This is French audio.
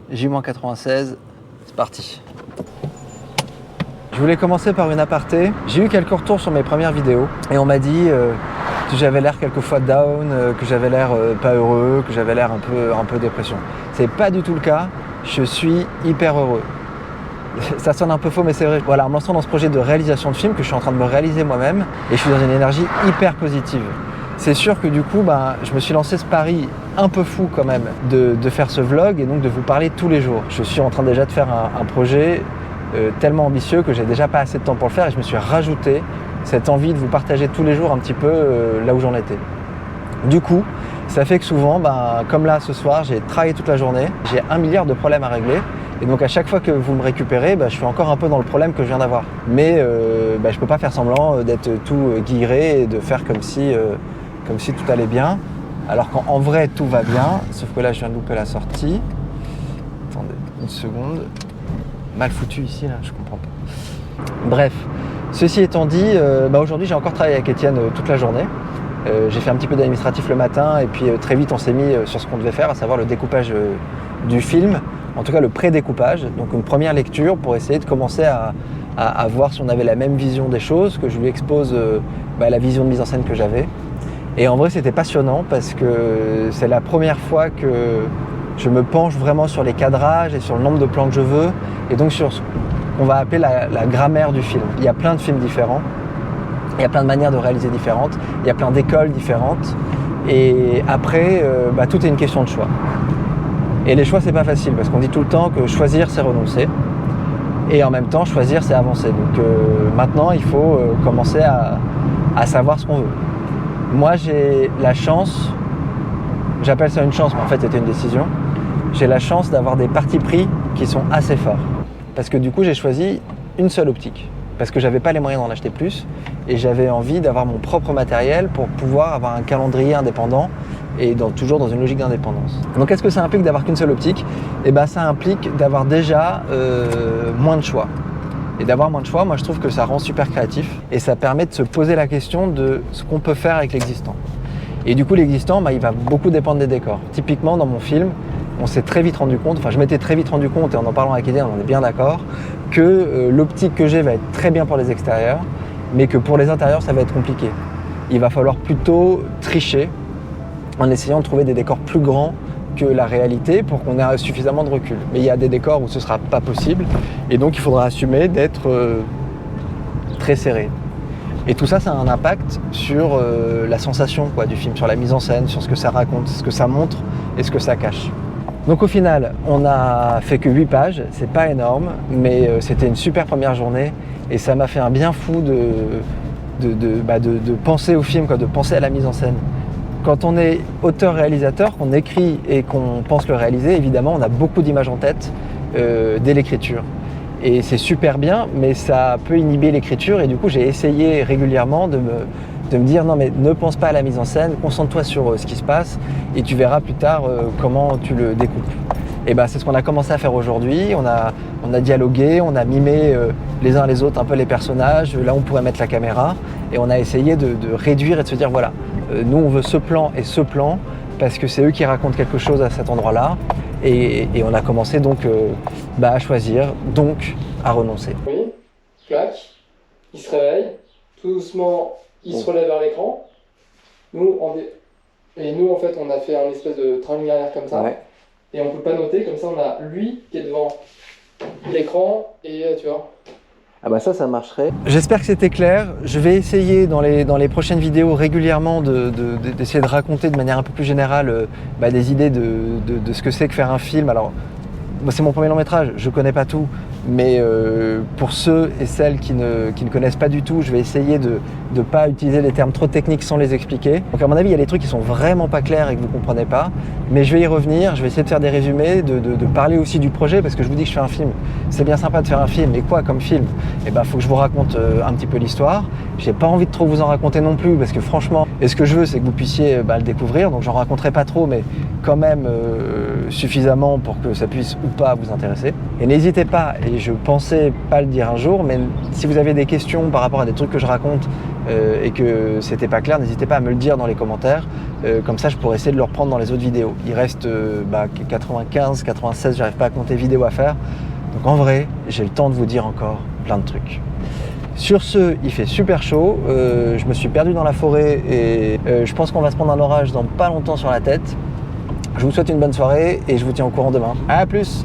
J-96, c'est parti. Je voulais commencer par une aparté. J'ai eu quelques retours sur mes premières vidéos et on m'a dit que j'avais l'air quelquefois down, que j'avais l'air pas heureux, que j'avais l'air un peu dépression. C'est pas du tout le cas, je suis hyper heureux. Ça sonne un peu faux mais c'est vrai. Voilà, en me lançant dans ce projet de réalisation de film que je suis en train de me réaliser moi-même et je suis dans une énergie hyper positive. C'est sûr que du coup, je me suis lancé ce pari un peu fou quand même de faire ce vlog et donc de vous parler tous les jours. Je suis en train déjà de faire un projet tellement ambitieux que j'ai déjà pas assez de temps pour le faire et je me suis rajouté cette envie de vous partager tous les jours un petit peu là où j'en étais. Du coup, ça fait que souvent, comme là ce soir, j'ai travaillé toute la journée, j'ai 1 milliard de problèmes à régler et donc à chaque fois que vous me récupérez, je suis encore un peu dans le problème que je viens d'avoir. Mais je peux pas faire semblant d'être tout guiré et de faire comme si tout allait bien, alors qu'en vrai tout va bien, sauf que là je viens de louper la sortie. Attendez une seconde. Mal foutu ici là, je comprends pas. Bref, ceci étant dit, aujourd'hui j'ai encore travaillé avec Étienne toute la journée. J'ai fait un petit peu d'administratif le matin et puis très vite on s'est mis sur ce qu'on devait faire, à savoir le découpage du film, en tout cas le pré-découpage, donc une première lecture pour essayer de commencer à voir si on avait la même vision des choses, que je lui expose la vision de mise en scène que j'avais. Et en vrai c'était passionnant parce que c'est la première fois que je me penche vraiment sur les cadrages et sur le nombre de plans que je veux et donc sur ce qu'on va appeler la grammaire du film. Il y a plein de films différents, il y a plein de manières de réaliser différentes, il y a plein d'écoles différentes et après tout est une question de choix. Et les choix c'est pas facile parce qu'on dit tout le temps que choisir c'est renoncer et en même temps choisir c'est avancer. Donc maintenant il faut commencer à savoir ce qu'on veut. Moi j'ai la chance, j'appelle ça une chance mais en fait c'était une décision, j'ai la chance d'avoir des partis pris qui sont assez forts. Parce que du coup j'ai choisi une seule optique. Parce que j'avais pas les moyens d'en acheter plus et j'avais envie d'avoir mon propre matériel pour pouvoir avoir un calendrier indépendant et toujours dans une logique d'indépendance. Donc qu'est-ce que ça implique d'avoir qu'une seule optique ? Ça implique d'avoir déjà moins de choix. Et d'avoir moins de choix, moi je trouve que ça rend super créatif et ça permet de se poser la question de ce qu'on peut faire avec l'existant. Et du coup l'existant, il va beaucoup dépendre des décors. Typiquement dans mon film, on s'est très vite rendu compte, je m'étais très vite rendu compte et en parlant avec Eden, on est bien d'accord, que l'optique que j'ai va être très bien pour les extérieurs, mais que pour les intérieurs ça va être compliqué. Il va falloir plutôt tricher en essayant de trouver des décors plus grands que la réalité pour qu'on ait suffisamment de recul. Mais il y a des décors où ce ne sera pas possible et donc il faudra assumer d'être très serré. Et tout ça, ça a un impact sur la sensation du film, sur la mise en scène, sur ce que ça raconte, ce que ça montre et ce que ça cache. Donc au final, on a fait que 8 pages, c'est pas énorme, mais c'était une super première journée et ça m'a fait un bien fou de penser au film, de penser à la mise en scène. Quand on est auteur-réalisateur, qu'on écrit et qu'on pense le réaliser, évidemment, on a beaucoup d'images en tête dès l'écriture. Et c'est super bien, mais ça peut inhiber l'écriture et du coup j'ai essayé régulièrement de me dire non mais ne pense pas à la mise en scène, concentre-toi sur ce qui se passe et tu verras plus tard comment tu le découpes. Et c'est ce qu'on a commencé à faire aujourd'hui, on a dialogué, on a mimé les uns les autres un peu les personnages, là on pourrait mettre la caméra et on a essayé de réduire et de se dire voilà, nous on veut ce plan et ce plan parce que c'est eux qui racontent quelque chose à cet endroit-là. Et on a commencé donc à choisir, donc à renoncer. Oui, clac, il se réveille, tout doucement, il se relève vers l'écran. Nous, en fait, on a fait un espèce de triangle arrière comme ça. Ouais. Et on peut pas noter, comme ça on a lui qui est devant l'écran et tu vois. Ça marcherait. J'espère que c'était clair. Je vais essayer dans les prochaines vidéos régulièrement d'essayer de raconter de manière un peu plus générale des idées de ce que c'est que faire un film. Alors, moi, c'est mon premier long métrage, je connais pas tout, mais pour ceux et celles qui ne connaissent pas du tout, je vais essayer de ne pas utiliser des termes trop techniques sans les expliquer. Donc à mon avis, il y a des trucs qui sont vraiment pas clairs et que vous comprenez pas, mais je vais y revenir, je vais essayer de faire des résumés, de parler aussi du projet, parce que je vous dis que je fais un film. C'est bien sympa de faire un film, mais quoi comme film ? Faut que je vous raconte un petit peu l'histoire. J'ai pas envie de trop vous en raconter non plus, parce que franchement, ce que je veux, c'est que vous puissiez le découvrir, donc j'en raconterai pas trop, mais quand même suffisamment pour que ça puisse ou pas vous intéresser. Et n'hésitez pas, et je pensais pas le dire un jour, mais si vous avez des questions par rapport à des trucs que je raconte, et que c'était pas clair, n'hésitez pas à me le dire dans les commentaires. Comme ça, je pourrais essayer de le reprendre dans les autres vidéos. Il reste 95, 96, j'arrive pas à compter vidéos à faire. Donc en vrai, j'ai le temps de vous dire encore plein de trucs. Sur ce, il fait super chaud, je me suis perdu dans la forêt et je pense qu'on va se prendre un orage dans pas longtemps sur la tête. Je vous souhaite une bonne soirée et je vous tiens au courant demain. À plus!